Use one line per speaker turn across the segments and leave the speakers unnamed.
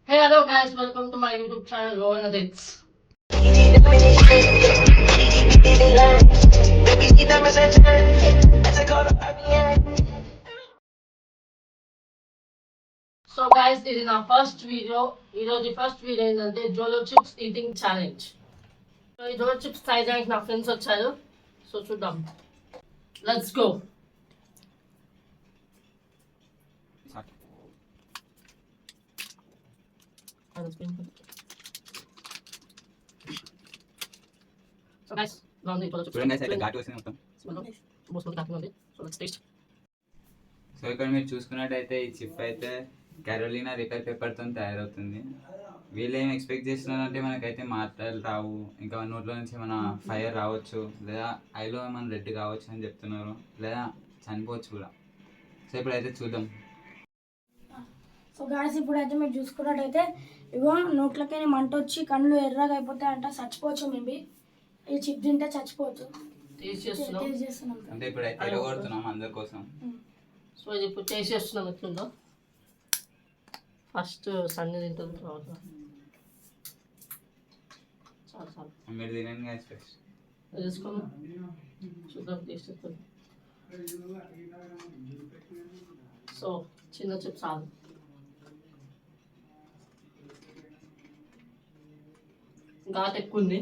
Hey, hello guys, welcome to my YouTube channel, Rohan Adits. So guys, this is our first video. The first video ఏంటంటే జోలో chips eating challenge. So ఈ జోలో chips try చేయడానికి నా friends వచ్చారు. So చూద్దాం. Let's go. So guys, now the jోలో chips.
చూడండి guys, అయితే ఘాటు వస్తుంది మొత్తం.
మోస్ట్ ఘాటుగా ఉంది. So let's taste.
సో ఇక్కడ మీరు చూసుకున్నట్టయితే ఈ చిప్ అయితే క్యారోలినా రిపర్ పేపర్తో తయారవుతుంది. వీళ్ళు ఏం ఎక్స్పెక్ట్ చేస్తున్నారంటే మనకైతే మాటలు రావు, ఇంకా నోట్లో నుంచి మన ఫైర్ రావచ్చు, లేదా ఐలో మన రెడ్ కావచ్చు అని చెప్తున్నారు, లేదా చనిపోవచ్చు కూడా. సో ఇప్పుడైతే చూద్దాం.
సో గాయస్ ఇప్పుడైతే మీరు చూసుకున్నట్టయితే ఇగో నోట్లకైనా మంట వచ్చి కళ్ళు ఎర్రగా అయిపోతాయంట, చచ్చిపోవచ్చు. మేబీ ఈ చిప్ తింటే చచ్చిపోవచ్చు.
టేస్ట్
టేస్ట్ చేస్తున్నాం.
అంటే ఇప్పుడైతే ఎరగొడుతున్నాం అందరి కోసం.
సో ఇది ఇప్పుడు టేస్ట్ చేస్తున్నాం ఎట్లుందో. ఫస్ట్ సన్ని తింటుంది తర్వాత చాలా చాలా
మీరు తినండి guys first.
తీసుకోండి చూద్దాం టేస్ట్ ఎట్లుంది. సో చిన్న చిప్ చాలు. ఘాట్ ఎక్కువ ఉంది.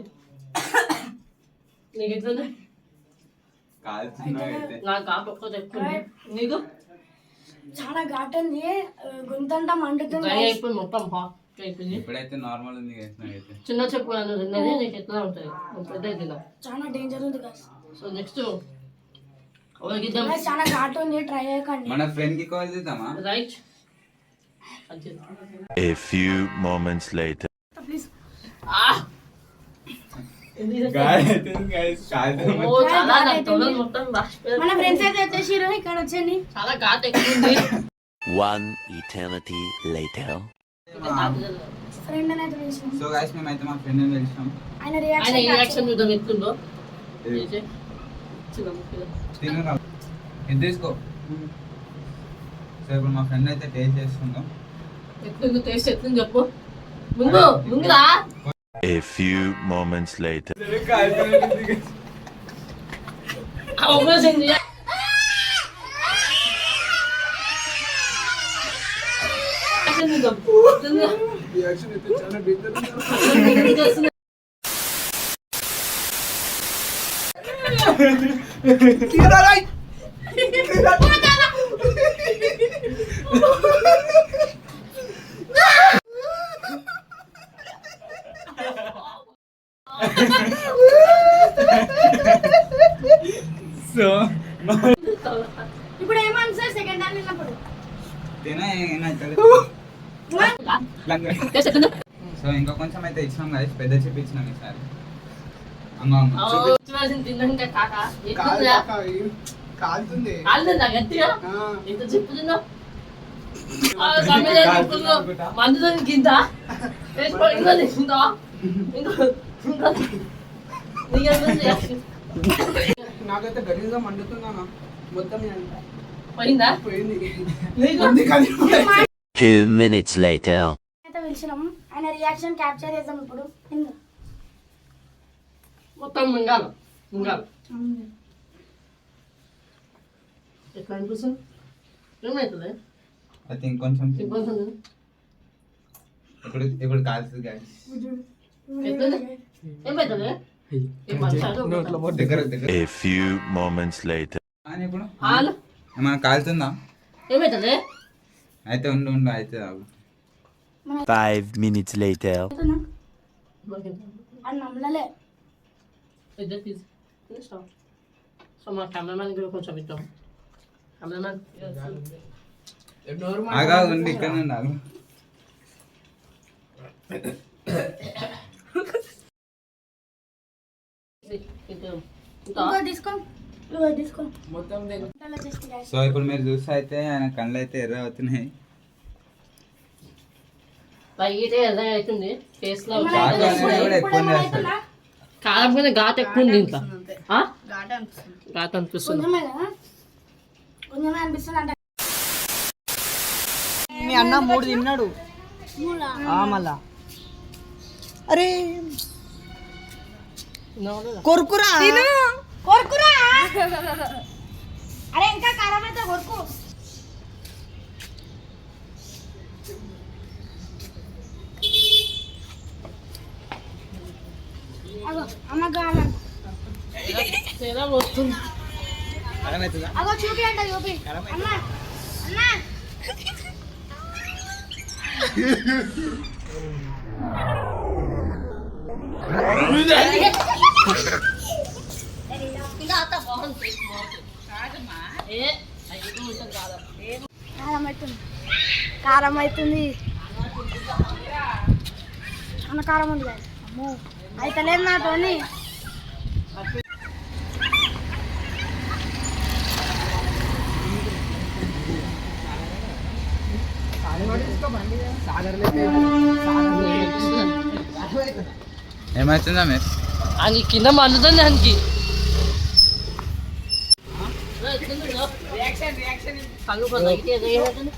నీకు ఎట్లుంది?
కాల్చున్నావు అయితే.
నాకు ఘాట్ ఒక్కటి ఎక్కువ ఉంది. నీకు
చాలా ఘాట్ ఉంది, గొంతంతా మండుతుంది.
డ్రై అయిపోయి మొత్తం హాట్ అయిపోయింది.
ఇప్పుడైతే నార్మల్ ఉంది guys నాకైతే.
చిన్న చెప్పు నన్ను తిన్నది నీకు ఎట్లా ఉంటుంది? పెద్ద తిన్నా.
చాలా డేంజర్ ఉంది గాయస్.
సో నెక్స్ట్ ఓగిద్దాం.
గాయస్ చాలా ఘాట్ ఉంది, ట్రై చేయకండి.
మన ఫ్రెండ్ కి కాల్ చేద్దామా?
Right.
A few moments later.
Please. మన ఫ్రెండ్స్ అయితే వచ్చేసిరు, ఇక్కడ వచ్చేయండి.
చాలా ఘాట్ ఎక్కువ ఉంది.
One eternity later.
ఫ్రెండ్ అనేది పిలిచినాం.
సో గైస్ మేమైతే మా ఫ్రెండ్ ని పిలిచాం.
ఆయన
ఆయన రియాక్షన్ చూద్దాం ఎట్లుందో.
ఇది తీసుకో. సో ఇప్పుడు మా ఫ్రెండ్ అయితే టేస్ట్ చేస్తుందో.
ఎట్లుందో టేస్ట్ ఎట్లుంది చెప్పు. ముందురా.
A few moments later.
So
ఇప్పుడు ఏమన్నా సార్ సెకండ్ టైం విన్నప్పుడు
సో ఇంకా కొంచెం అయితే ఇచ్చినాం కదా, పెద్ద చెప్పి ఇచ్చినాం ఈసారి.
తిన్నాక కాలుతుందా గట్టిగా? ఎంత చెప్పుతున్నా మందుతో కింద ఇంకా తీసుకుంటావా?
నాకైతే గలీజ్గా మండుతున్నా మొత్తం
పోయిందా?
పోయింది.
2 minutes later.
అయితే పిలిచినాం, ఆయన రియాక్షన్ క్యాప్చర్ చేద్దాం ఇప్పుడు.
మొత్తం మింగాలి. ఎట్లా అనిపిస్తుంది? ఏమవుతుంది?
అయితే ఇంకొంచెం
ఇంకొంచెం
ఇప్పుడు కాల్సింది guys.
ఎట్లుంది? ఏమవుతుంది?
దగ్గర దగ్గర
A few moments later.
అని ఇప్పుడు
ఆలు
ఏమైనా కాలుతుందా?
ఏమవుతుంది?
అయితే ఉండు అయితే ఆగు.
5 minutes later.
అది నమ్మలే.
సో మా కెమెరామ్యాన్ కూడా కొంచెం ఇద్దాం. కెమెరామ్యాన్
ఆగా ఉండి ఇక్కడ నుండి ఆగు.
తీసుకో
మొత్తం
సో ఇప్పుడు మీరు చూస్తే అయితే ఆయన కళ్ళు అయితే ఎర్ర అవుతున్నాయి.
లైట్ ఎర్ర అవుతుంది ఫేస్ లో.
ఘాటు అనేది కూడా ఎక్కువ చేస్తాడు.
కారం మీద ఘాట్ ఎక్కువ ఉంది ఇంకా. ఘాట్ అనిపిస్తుంది.
కొంచెమే అనిపిస్తుంది అంటే
మీ అన్న 3 తిన్నాడు. మళ్ళా అరే కొరుకురా
కొరుకురా అరే ఇంకా కారం అయితే కొరుకు అగో అమ్మ కారం
తేడా వస్తుంది.
అగో చూపి అంట చూపి అమ్మ అన్న
ఇంకా అంత బాగుంది. ఏ అయ్యి ఉంటుంది కాదా
కారం అవుతుంది అన్న కారం ఉంది కదా అమ్మో అయితే లేదు నాతోని
ఏమవుతుందా మీరు
అని కింద మండుతుంది దానికి. కళ్ళు కొంచెం అయితే ఏమవుతుంది?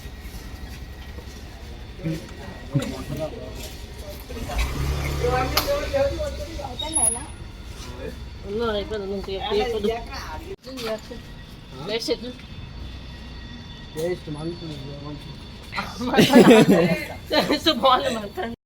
అయిపోయింది. బాగుంది